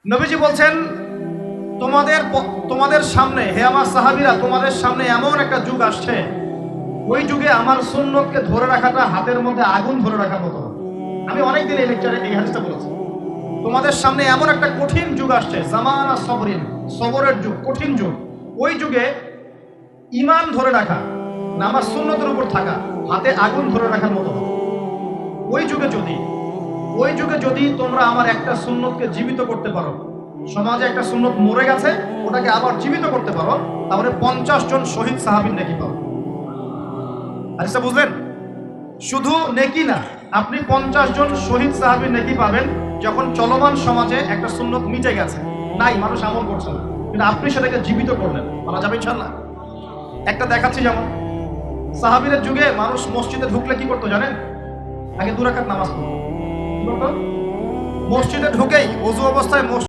নবীজি বলছেন, তোমাদের সামনে, হে আমার সাহাবীরা, তোমাদের সামনে এমন একটা যুগ আসছে, ওই যুগে আমার সুন্নতকে ধরে রাখাটা হাতের মধ্যে আগুন ধরে রাখার মতো। আমি অনেকদিন এই লেকচারে এই হাদিসটা বলেছি। তোমাদের সামনে এমন একটা কঠিন যুগ আসছে, জামানা সবরিন, সবরের যুগ, কঠিন যুগ। ওই যুগে ঈমান ধরে রাখা, নামাজ সুন্নতের উপর থাকা হাতে আগুন ধরে রাখার মতো। ওই যুগে যদি তোমরা আমার একটা সুন্নতকে জীবিত করতে পারো, সমাজে একটা সুন্নত মরে গেছে, ওটাকে আবার জীবিত করতে পারো, তাহলে 50 জন শহীদ সাহাবীর নেকি পাবো। আর এটা বুঝলেন, শুধু নেকি না, আপনি 50 জন শহীদ সাহাবীর নেকি পাবেন যখন চলমান সমাজে একটা সুন্নত মিটে গেছে, নাই, মানুষ আমল করছে না, কিন্তু আপনি সেটাকে জীবিত করলেন। বলা যাবে ইনশাআল্লাহ। একটা দেখাচ্ছি, যেমন সাহাবীদের যুগে মানুষ মসজিদে ঢুকলে কি করতো জানেন? আগে 2 রাকাত নামাজ পড়তো। কি করতো? মসজিদে ঢুকেই ওযু অবস্থায়